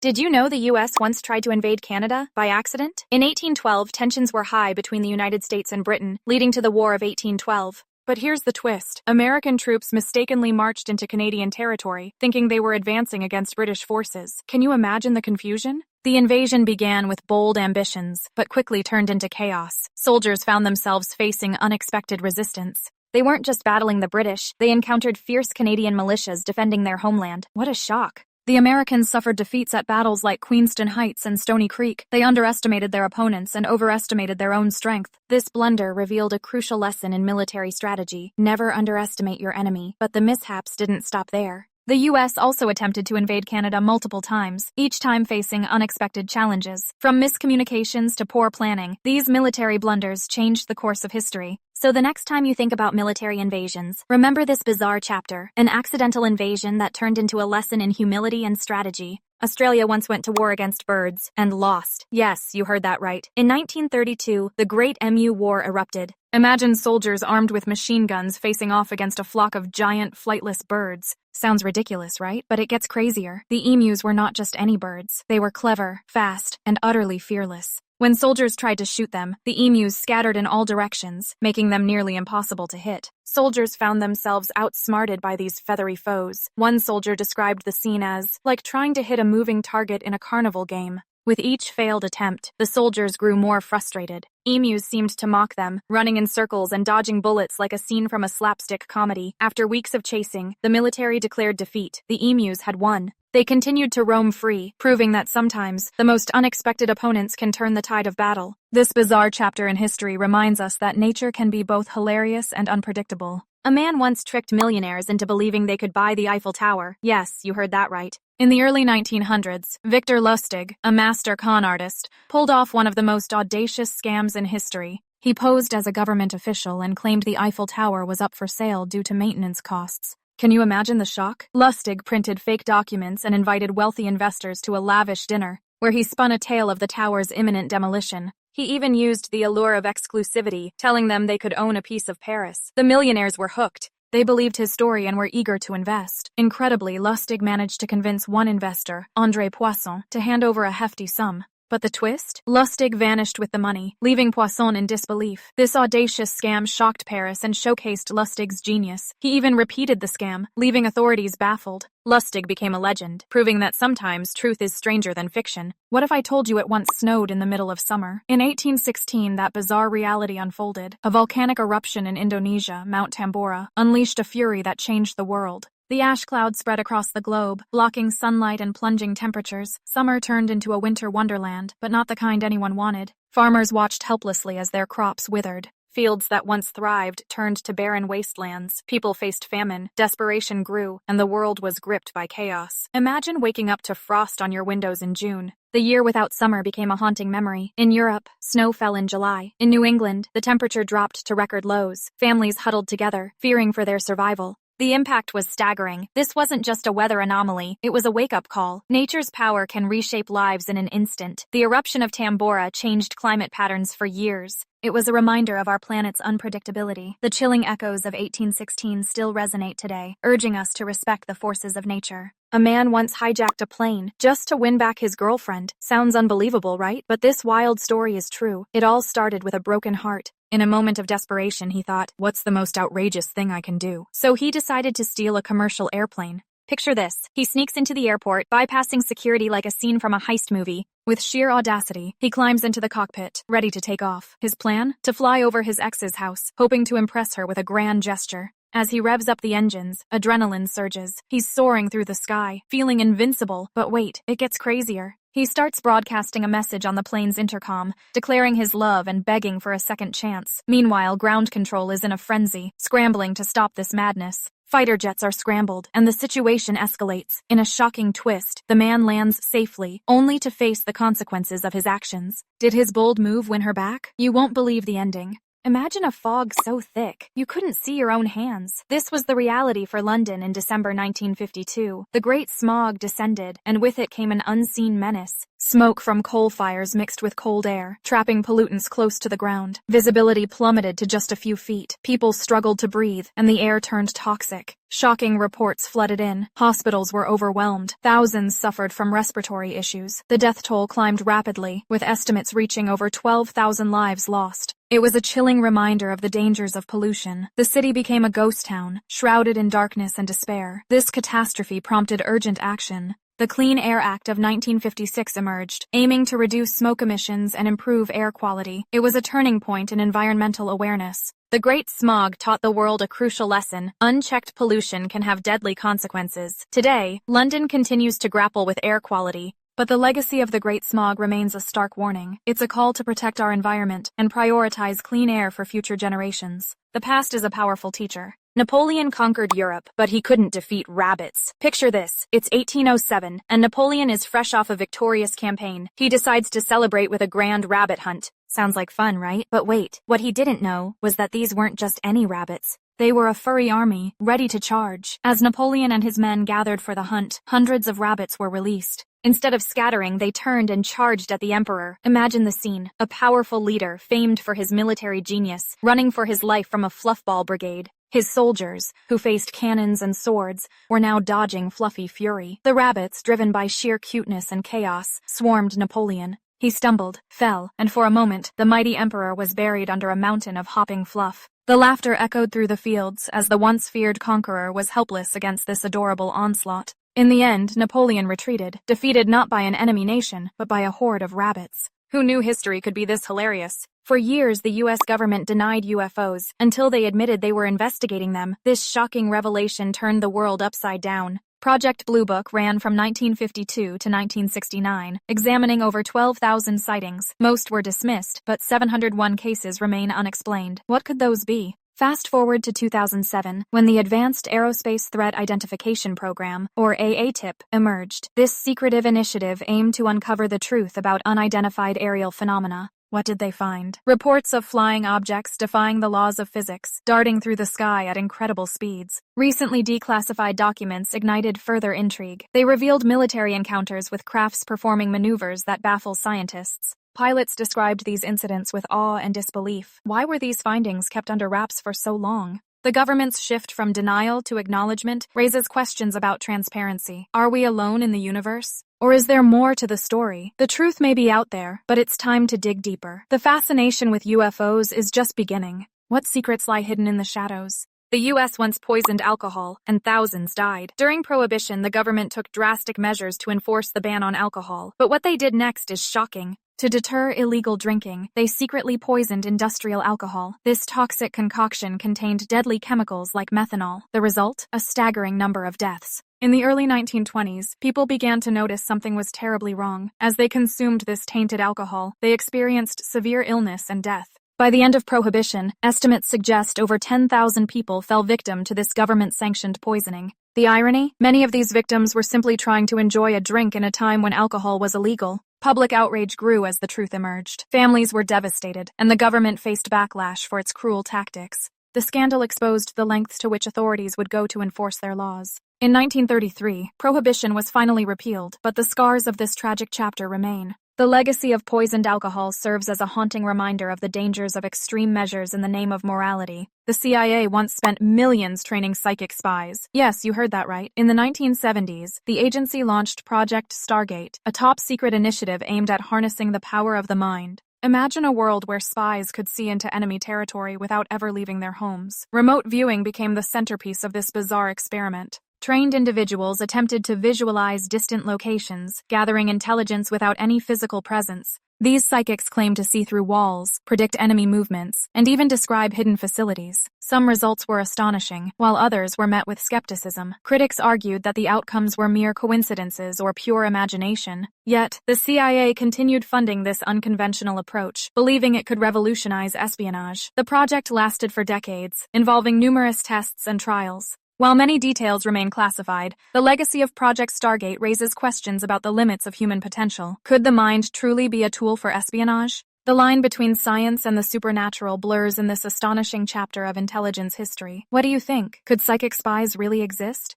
Did you know the US once tried to invade Canada by accident? In 1812, tensions were high between the United States and Britain, leading to the War of 1812. But here's the twist. American troops mistakenly marched into Canadian territory, thinking they were advancing against British forces. Can you imagine the confusion? The invasion began with bold ambitions, but quickly turned into chaos. Soldiers found themselves facing unexpected resistance. They weren't just battling the British, they encountered fierce Canadian militias defending their homeland. What a shock. The Americans suffered defeats at battles like Queenston Heights and Stony Creek. They underestimated their opponents and overestimated their own strength. This blunder revealed a crucial lesson in military strategy. Never underestimate your enemy. But the mishaps didn't stop there. The U.S. also attempted to invade Canada multiple times, each time facing unexpected challenges. From miscommunications to poor planning, these military blunders changed the course of history. So the next time you think about military invasions, remember this bizarre chapter, an accidental invasion that turned into a lesson in humility and strategy. Australia once went to war against birds and lost. Yes, you heard that right. In 1932, the Great Emu War erupted. Imagine soldiers armed with machine guns facing off against a flock of giant, flightless birds. Sounds ridiculous, right? But it gets crazier. The emus were not just any birds. They were clever, fast, and utterly fearless. When soldiers tried to shoot them, the emus scattered in all directions, making them nearly impossible to hit. Soldiers found themselves outsmarted by these feathery foes. One soldier described the scene as like trying to hit a moving target in a carnival game. With each failed attempt, the soldiers grew more frustrated. Emus seemed to mock them, running in circles and dodging bullets like a scene from a slapstick comedy. After weeks of chasing, the military declared defeat. The emus had won. They continued to roam free, proving that sometimes the most unexpected opponents can turn the tide of battle. This bizarre chapter in history reminds us that nature can be both hilarious and unpredictable. A man once tricked millionaires into believing they could buy the Eiffel Tower. Yes, you heard that right. In the early 1900s, Victor Lustig, a master con artist, pulled off one of the most audacious scams in history. He posed as a government official and claimed the Eiffel Tower was up for sale due to maintenance costs. Can you imagine the shock? Lustig printed fake documents and invited wealthy investors to a lavish dinner, where he spun a tale of the tower's imminent demolition. He even used the allure of exclusivity, telling them they could own a piece of Paris. The millionaires were hooked. They believed his story and were eager to invest. Incredibly, Lustig managed to convince one investor, André Poisson, to hand over a hefty sum. But the twist? Lustig vanished with the money, leaving Poisson in disbelief. This audacious scam shocked Paris and showcased Lustig's genius. He even repeated the scam, leaving authorities baffled. Lustig became a legend, proving that sometimes truth is stranger than fiction. What if I told you it once snowed in the middle of summer? In 1816, that bizarre reality unfolded. A volcanic eruption in Indonesia, Mount Tambora, unleashed a fury that changed the world. The ash cloud spread across the globe, blocking sunlight and plunging temperatures. Summer turned into a winter wonderland, but not the kind anyone wanted. Farmers watched helplessly as their crops withered. Fields that once thrived turned to barren wastelands. People faced famine, desperation grew, and the world was gripped by chaos. Imagine waking up to frost on your windows in June. The year without summer became a haunting memory. In Europe, snow fell in July. In New England, the temperature dropped to record lows. Families huddled together, fearing for their survival. The impact was staggering. This wasn't just a weather anomaly, it was a wake-up call. Nature's power can reshape lives in an instant. The eruption of Tambora changed climate patterns for years. It was a reminder of our planet's unpredictability. The chilling echoes of 1816 still resonate today, urging us to respect the forces of nature. A man once hijacked a plane just to win back his girlfriend. Sounds unbelievable, right? But this wild story is true. It all started with a broken heart. In a moment of desperation, he thought, what's the most outrageous thing I can do? So he decided to steal a commercial airplane. Picture this. He sneaks into the airport, bypassing security like a scene from a heist movie. With sheer audacity, he climbs into the cockpit, ready to take off. His plan? To fly over his ex's house, hoping to impress her with a grand gesture. As he revs up the engines, adrenaline surges. He's soaring through the sky, feeling invincible. But wait, it gets crazier. He starts broadcasting a message on the plane's intercom, declaring his love and begging for a second chance. Meanwhile, ground control is in a frenzy, scrambling to stop this madness. Fighter jets are scrambled, and the situation escalates. In a shocking twist, the man lands safely, only to face the consequences of his actions. Did his bold move win her back? You won't believe the ending. Imagine a fog so thick, you couldn't see your own hands. This was the reality for London in December 1952. The Great Smog descended, and with it came an unseen menace. Smoke from coal fires mixed with cold air, trapping pollutants close to the ground. Visibility plummeted to just a few feet. People struggled to breathe, and the air turned toxic. Shocking reports flooded in. Hospitals were overwhelmed. Thousands suffered from respiratory issues. The death toll climbed rapidly, with estimates reaching over 12,000 lives lost. It was a chilling reminder of the dangers of pollution. The city became a ghost town, shrouded in darkness and despair. This catastrophe prompted urgent action. The Clean Air Act of 1956 emerged, aiming to reduce smoke emissions and improve air quality. It was a turning point in environmental awareness. The Great Smog taught the world a crucial lesson: unchecked pollution can have deadly consequences. Today, London continues to grapple with air quality, but the legacy of the Great Smog remains a stark warning. It's a call to protect our environment and prioritize clean air for future generations. The past is a powerful teacher. Napoleon conquered Europe, but he couldn't defeat rabbits. Picture this: it's 1807, and Napoleon is fresh off a victorious campaign. He decides to celebrate with a grand rabbit hunt. Sounds like fun, right? But wait, what he didn't know was that these weren't just any rabbits. They were a furry army, ready to charge. As Napoleon and his men gathered for the hunt, hundreds of rabbits were released. Instead of scattering, they turned and charged at the emperor. Imagine the scene: a powerful leader, famed for his military genius, running for his life from a fluffball brigade. His soldiers, who faced cannons and swords, were now dodging fluffy fury. The rabbits, driven by sheer cuteness and chaos, swarmed Napoleon. He stumbled, fell, and for a moment, the mighty emperor was buried under a mountain of hopping fluff. The laughter echoed through the fields as the once feared conqueror was helpless against this adorable onslaught. In the end, Napoleon retreated, defeated not by an enemy nation, but by a horde of rabbits. Who knew history could be this hilarious? For years, the U.S. government denied UFOs, until they admitted they were investigating them. This shocking revelation turned the world upside down. Project Blue Book ran from 1952 to 1969, examining over 12,000 sightings. Most were dismissed, but 701 cases remain unexplained. What could those be? Fast forward to 2007, when the Advanced Aerospace Threat Identification Program, or AATIP, emerged. This secretive initiative aimed to uncover the truth about unidentified aerial phenomena. What did they find? Reports of flying objects defying the laws of physics, darting through the sky at incredible speeds. Recently declassified documents ignited further intrigue. They revealed military encounters with crafts performing maneuvers that baffle scientists. Pilots described these incidents with awe and disbelief. Why were these findings kept under wraps for so long? The government's shift from denial to acknowledgement raises questions about transparency. Are we alone in the universe? Or is there more to the story? The truth may be out there, but it's time to dig deeper. The fascination with UFOs is just beginning. What secrets lie hidden in the shadows? The U.S. once poisoned alcohol, and thousands died. During Prohibition, the government took drastic measures to enforce the ban on alcohol. But what they did next is shocking. To deter illegal drinking, they secretly poisoned industrial alcohol. This toxic concoction contained deadly chemicals like methanol. The result? A staggering number of deaths. In the early 1920s, people began to notice something was terribly wrong. As they consumed this tainted alcohol, they experienced severe illness and death. By the end of Prohibition, estimates suggest over 10,000 people fell victim to this government-sanctioned poisoning. The irony? Many of these victims were simply trying to enjoy a drink in a time when alcohol was illegal. Public outrage grew as the truth emerged. Families were devastated, and the government faced backlash for its cruel tactics. The scandal exposed the lengths to which authorities would go to enforce their laws. In 1933, Prohibition was finally repealed, but the scars of this tragic chapter remain. The legacy of poisoned alcohol serves as a haunting reminder of the dangers of extreme measures in the name of morality. The CIA once spent millions training psychic spies. Yes, you heard that right. In the 1970s, the agency launched Project Stargate, a top-secret initiative aimed at harnessing the power of the mind. Imagine a world where spies could see into enemy territory without ever leaving their homes. Remote viewing became the centerpiece of this bizarre experiment. Trained individuals attempted to visualize distant locations, gathering intelligence without any physical presence. These psychics claim to see through walls, predict enemy movements, and even describe hidden facilities. Some results were astonishing, while others were met with skepticism. Critics argued that the outcomes were mere coincidences or pure imagination. Yet, the CIA continued funding this unconventional approach, believing it could revolutionize espionage. The project lasted for decades, involving numerous tests and trials. While many details remain classified, the legacy of Project Stargate raises questions about the limits of human potential. Could the mind truly be a tool for espionage? The line between science and the supernatural blurs in this astonishing chapter of intelligence history. What do you think? Could psychic spies really exist?